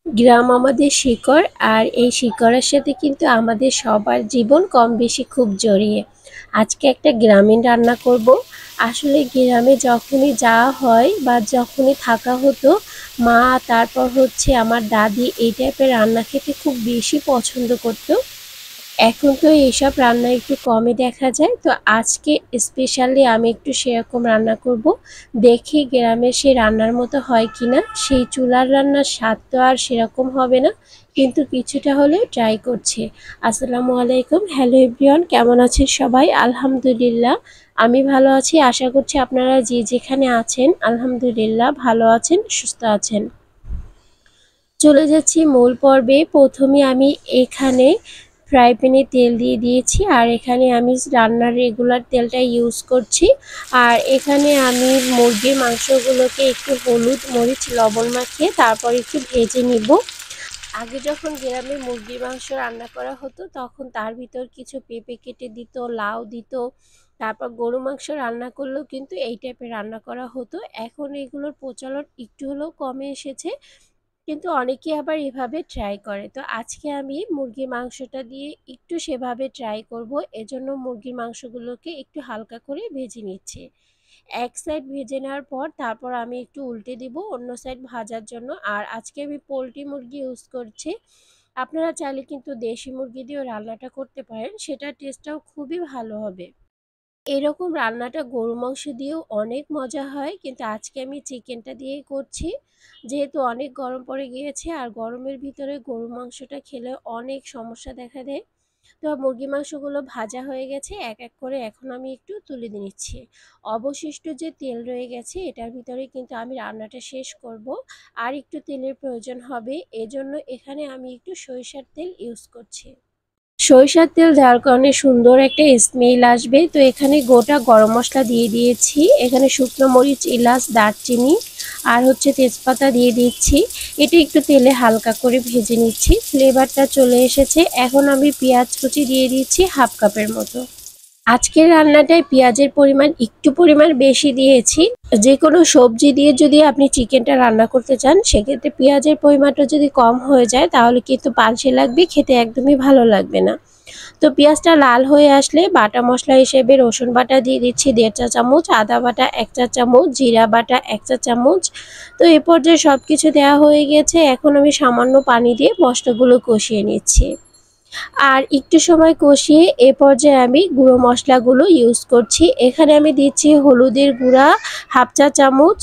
গ্রাম আমাদের শিকড় আর এই শিকড়ের সাথে কিন্তু আমাদের সবার জীবন কম বেশি খুব জড়িয়ে। আজকে একটা গ্রামীণ রান্না করব। আসলে গ্রামে যখনই যাওয়া হয় বা যখনই থাকা হতো, মা তারপর হচ্ছে আমার দাদি এই টাইপের রান্না খেতে খুব বেশি পছন্দ করতো। এখন তো এইসব রান্না একটু কমই দেখা যায়, তো আজকে স্পেশালি আমি একটু সেরকম রান্না করব। দেখি গ্রামের সেই রান্নার মতো হয় কিনা। সেই চুলার রান্নার স্বাদ তো আর সেরকম হবে না, কিন্তু কিছুটা হলেও ট্রাই করছি। আসসালামু আলাইকুম, হ্যালো এভরিওয়ান, কেমন আছেন সবাই? আলহামদুলিল্লাহ আমি ভালো আছি। আশা করছি আপনারা যে যেখানে আছেন আলহামদুলিল্লাহ ভালো আছেন, সুস্থ আছেন। চলে যাচ্ছি মূল পর্বে। প্রথমে আমি এখানে ফ্রাই প্যানে তেল দিয়ে দিয়েছি, আর এখানে আমি রান্নার রেগুলার তেলটা ইউজ করছি। আর এখানে আমি মুরগির মাংসগুলোকে একটু হলুদ মরিচ লবণ মাখিয়ে তারপর একটু ভেজে নিব। আগে যখন গ্রামে মুরগির মাংস রান্না করা হতো তখন তার ভিতর কিছু পেঁপে কেটে দিত, লাউ দিত। তারপর গরু মাংস রান্না করলেও কিন্তু এই টাইপের রান্না করা হতো। এখন এগুলোর প্রচলন একটু হলেও কমে এসেছে, কিন্তু অনেকে আবার এভাবে ট্রাই করে। তো আজকে আমি মুরগির মাংসটা দিয়ে একটু সেভাবে ট্রাই করব। এজন্য মুরগির মাংসগুলোকে একটু হালকা করে ভেজে নিচ্ছি। এক সাইড ভেজে নেওয়ার পর তারপর আমি একটু উল্টে দিব অন্য সাইড ভাজার জন্য। আর আজকে আমি পোলট্রি মুরগি ইউজ করছি। আপনারা চাইলে কিন্তু দেশি মুরগি দিয়েও রান্নাটা করতে পারেন, সেটার টেস্টটাও খুবই ভালো হবে। এরকম রান্নাটা গরু মাংস দিয়েও অনেক মজা হয়, কিন্তু আজকে আমি চিকেনটা দিয়েই করছি। যেহেতু অনেক গরম পড়ে গিয়েছে, আর গরমের ভিতরে গরু মাংসটা খেলে অনেক সমস্যা দেখা দেয়। তো মুরগি মাংসগুলো ভাজা হয়ে গেছে এক এক করে, এখন আমি একটু তুলে নিচ্ছি। অবশিষ্ট যে তেল রয়ে গেছে এটার ভিতরে কিন্তু আমি রান্নাটা শেষ করব। আর একটু তেলের প্রয়োজন হবে, এজন্য এখানে আমি একটু সরিষার তেল ইউজ করছি। সরিষার তেল দেওয়ার কারণে সুন্দর একটা স্মেল আসবে। তো এখানে গোটা গরম মশলা দিয়ে দিয়েছি, এখানে শুকনো মরিচ, এলাচ, দারচিনি আর হচ্ছে তেজপাতা দিয়ে দিচ্ছি। এটা একটু তেলে হালকা করে ভেজে নিচ্ছি। ফ্লেভারটা চলে এসেছে। এখন আমি পেঁয়াজ কুচি দিয়ে দিচ্ছি হাফ কাপের মতো। আজকের রান্নাটায় পেঁয়াজের পরিমাণ একটু বেশি দিয়েছি। যে কোনো সবজি দিয়ে যদি আপনি চিকেনটা রান্না করতে চান সেক্ষেত্রে পেঁয়াজের পরিমাণটা যদি কম হয়ে যায় তাহলে কিন্তু পানসে লাগবে, খেতে একদমই ভালো লাগবে না। তো পেঁয়াজটা লাল হয়ে আসলে বাটা মশলা হিসেবে রসুন বাটা দিয়ে দিচ্ছি 1.5 চা চামচ, আদা বাটা 1 চা চামচ, জিরা বাটা 1 চা চামচ। তো এ পর্যায়ে সব কিছু দেওয়া হয়ে গেছে। এখন আমি সামান্য পানি দিয়ে মশলাগুলো কষিয়ে নিচ্ছি। আর একটু সময় কষিয়ে এ পর্যায়ে আমি গুঁড়ো মশলাগুলো ইউজ করছি। এখানে আমি দিচ্ছি হলুদের গুঁড়া হাফ চা চামচ,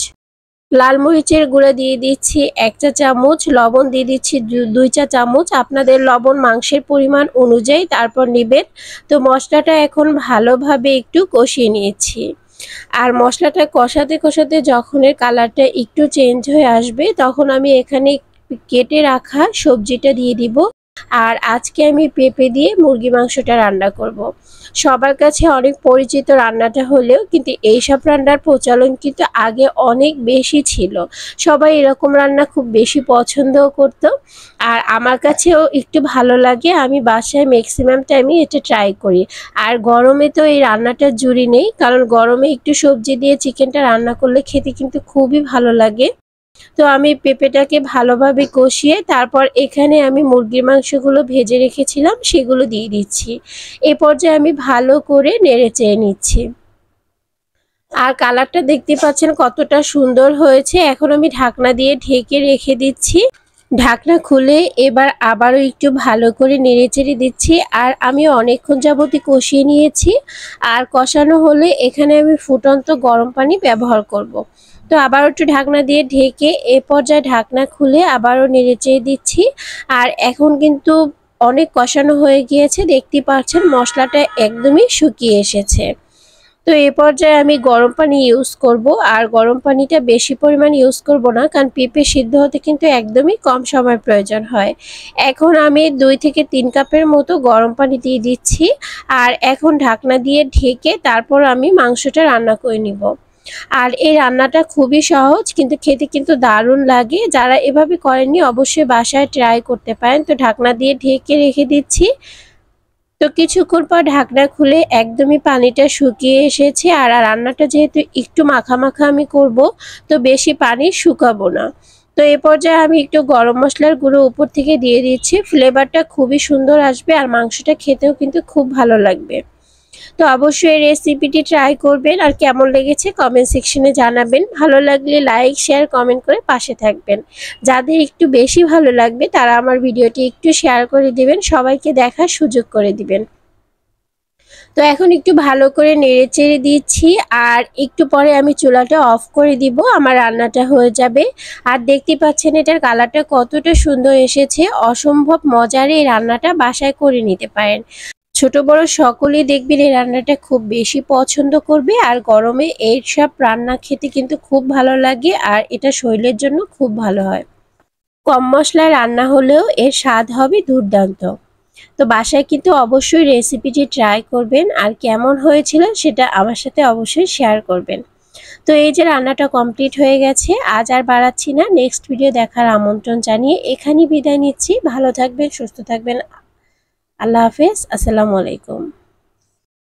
লাল মরিচের গুঁড়া দিয়ে দিচ্ছি 1 চা চামচ, লবণ দিয়ে দিচ্ছি 2 চা চামচ। আপনাদের লবণ মাংসের পরিমাণ অনুযায়ী তারপর নেবেন। তো মশলাটা এখন ভালোভাবে একটু কষিয়ে নিয়েছি। আর মশলাটা কষাতে কষাতে যখন এর কালারটা একটু চেঞ্জ হয়ে আসবে তখন আমি এখানে কেটে রাখা সবজিটা দিয়ে দিব। আর আজকে আমি পেঁপে দিয়ে মুরগি মাংসটা রান্না করব। সবার কাছে অনেক পরিচিত রান্নাটা হলেও কিন্তু এইসব রান্নার প্রচলন কিন্তু আগে অনেক বেশি ছিল। সবাই এরকম রান্না খুব বেশি পছন্দও করতো। আর আমার কাছেও একটু ভালো লাগে, আমি বাসায় ম্যাক্সিমাম টাইমই এটা ট্রাই করি। আর গরমে তো এই রান্নাটার জুড়ি নেই, কারণ গরমে একটু সবজি দিয়ে চিকেনটা রান্না করলে খেতে কিন্তু খুবই ভালো লাগে। তো আমি পেঁপেটাকে ভালোভাবে কষিয়ে তারপর এখানে আমি মুরগির মাংসগুলো ভেজে রেখেছিলাম সেগুলো দিয়ে দিচ্ছি। এ পর্যায়ে আমি ভালো করে নেড়ে চেড়ে নিচ্ছি। আর কালারটা দেখতে পাচ্ছেন কতটা সুন্দর হয়েছে। এখন আমি ঢাকনা দিয়ে ঢেকে রেখে দিচ্ছি। ঢাকনা খুলে এবার আবারও একটু ভালো করে নেড়েচেড়ে দিচ্ছি। আর আমি অনেকক্ষণ যাবতই কষিয়ে নিয়েছি। আর কষানো হলে এখানে আমি ফুটন্ত গরম পানি ব্যবহার করব। তো আবারও একটু ঢাকনা দিয়ে ঢেকে এ পর্যায়ে ঢাকনা খুলে আবারও নেড়েচেড়ে দিচ্ছি। আর এখন কিন্তু অনেক কষানো হয়ে গিয়েছে, দেখতে পাচ্ছেন মশলাটা একদমই শুকিয়ে এসেছে। তো এ পর্যায়ে আমি গরম পানি ইউজ করব। আর গরম পানিটা বেশি পরিমাণ ইউজ করব না, কারণ পেঁপে সিদ্ধ হতে কিন্তু একদমই কম সময় প্রয়োজন হয়। এখন আমি 2 থেকে 3 কাপের মতো গরম পানি দিয়ে দিচ্ছি। আর এখন ঢাকনা দিয়ে ঢেকে তারপর আমি মাংসটা রান্না করে নিব। আর এই রান্নাটা খুবই সহজ, কিন্তু খেতে কিন্তু দারুণ লাগে। যারা এভাবে করেননি অবশ্যই বাসায় ট্রাই করতে পারেন। তো ঢাকনা দিয়ে ঢেকে রেখে দিচ্ছি। তো কিছুক্ষণ পর ঢাকনা খুলে একদমই পানিটা শুকিয়ে এসেছে। আর রান্নাটা যেহেতু একটু মাখা মাখা আমি করব, তো বেশি পানি শুকাবো না। তো এই পর্যায়ে আমি একটু গরম মশলার গুঁড়ো উপর থেকে দিয়ে দিচ্ছি। ফ্লেভারটা খুবই সুন্দর আসবে আর মাংসটা খেতেও কিন্তু খুব ভালো লাগবে। তো অবশ্যই এই রেসিপিটি ট্রাই করবেন আর কেমন লেগেছে কমেন্ট সেকশনে জানাবেন। ভালো লাগলে লাইক, শেয়ার, কমেন্ট করে পাশে থাকবেন। যাদের একটু বেশি ভালো লাগবে তারা আমার ভিডিওটি একটু শেয়ার করে দিবেন, সবাইকে দেখার সুযোগ করে দিবেন। তো এখন একটু ভালো করে নেড়েচেড়ে দিচ্ছি আর একটু পরে আমি চুলাটা অফ করে দিব, আমার রান্নাটা হয়ে যাবে। আর দেখতে পাচ্ছেন এটার কালারটা কতটা সুন্দর এসেছে। অসম্ভব মজার এই রান্নাটা বাসায় করে নিতে পারেন। ছোট বড় সকলেই দেখবেন এই রান্নাটা খুব বেশি পছন্দ করবে। আর গরমে এই সব রান্না খেতে কিন্তু খুব ভালো লাগে আর এটা শরীরের জন্য খুব ভালো হয়। কম মশলায় রান্না হলেও এর স্বাদ হবে দুর্দান্ত। তো বাসায় কিন্তু অবশ্যই রেসিপিটি ট্রাই করবেন আর কেমন হয়েছিল সেটা আমার সাথে অবশ্যই শেয়ার করবেন। তো এই যে রান্নাটা কমপ্লিট হয়ে গেছে, আজ আর বাড়াচ্ছি না, নেক্সট ভিডিও দেখার আমন্ত্রণ জানিয়ে এখানেই বিদায় নিচ্ছি। ভালো থাকবেন, সুস্থ থাকবেন। আল্লাহ হাফেজ, আসসালামু আলাইকুম।